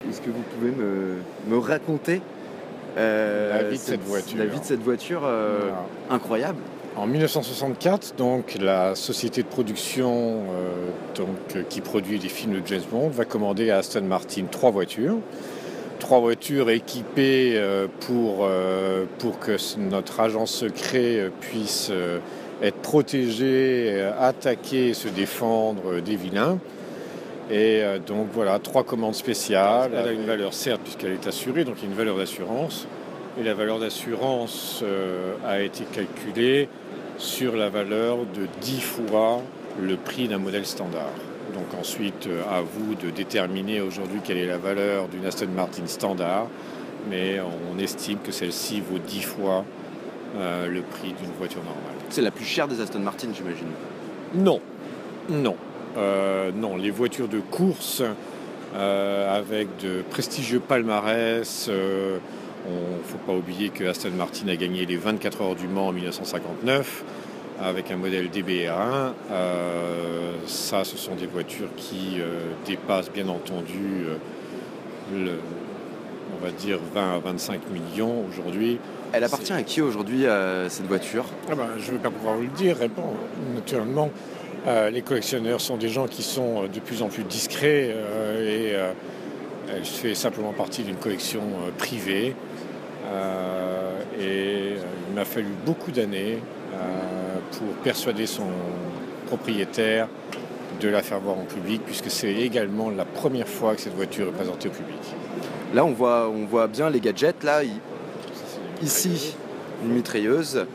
Est-ce que vous pouvez me raconter La vie de cette voiture. la vie de cette voiture Voilà. incroyable? En 1964, donc, la société de production qui produit les films de James Bond va commander à Aston Martin trois voitures. Trois voitures équipées pour que notre agent secret puisse être protégé, attaquer et se défendre des vilains. Et donc voilà, trois commandes spéciales. Elle a une valeur certes puisqu'elle est assurée, donc il y a une valeur d'assurance. Et la valeur d'assurance a été calculée sur la valeur de 10 fois le prix d'un modèle standard. Donc ensuite, à vous de déterminer aujourd'hui quelle est la valeur d'une Aston Martin standard, mais on estime que celle-ci vaut 10 fois le prix d'une voiture normale. C'est la plus chère des Aston Martin, j'imagine. Non, non. Non, les voitures de course avec de prestigieux palmarès. Il ne faut pas oublier que Aston Martin a gagné les 24 heures du Mans en 1959 avec un modèle DBR1. Ça, ce sont des voitures qui dépassent bien entendu on va dire 20 à 25 millions aujourd'hui. Elle appartient à qui aujourd'hui, cette voiture? Je ne vais pas pouvoir vous le dire, naturellement. Les collectionneurs sont des gens qui sont de plus en plus discrets et elle fait simplement partie d'une collection privée. Il m'a fallu beaucoup d'années pour persuader son propriétaire de la faire voir en public, puisque c'est également la première fois que cette voiture est présentée au public. Là, on voit bien les gadgets. Là, ici, une mitrailleuse.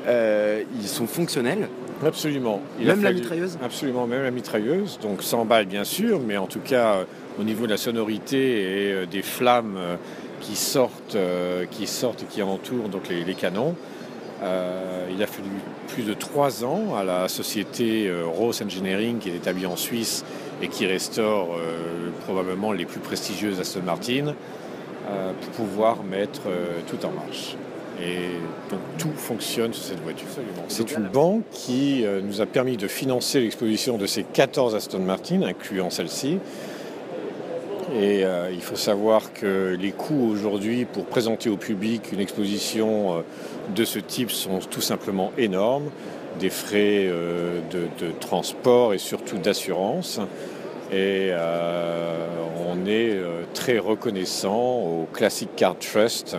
Ils sont fonctionnels. Absolument. La mitrailleuse? Absolument, même la mitrailleuse. Donc 100 balles bien sûr, mais en tout cas au niveau de la sonorité et des flammes qui sortent et qui entourent donc les canons. Il a fallu plus de 3 ans à la société Rose Engineering qui est établie en Suisse et qui restaure probablement les plus prestigieuses Aston Martin pour pouvoir mettre tout en marche. Et donc tout fonctionne sur cette voiture. C'est une banque qui nous a permis de financer l'exposition de ces 14 Aston Martin, incluant celle-ci. Et il faut savoir que les coûts aujourd'hui pour présenter au public une exposition de ce type sont tout simplement énormes. Des frais de transport et surtout d'assurance. Et on est très reconnaissant au Classic Car Trust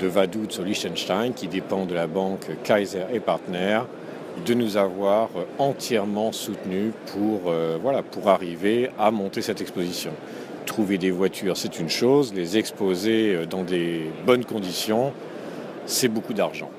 de Vaduz au Liechtenstein, qui dépend de la banque Kaiser et Partner, de nous avoir entièrement soutenus pour arriver à monter cette exposition. Trouver des voitures, c'est une chose, les exposer dans des bonnes conditions, c'est beaucoup d'argent.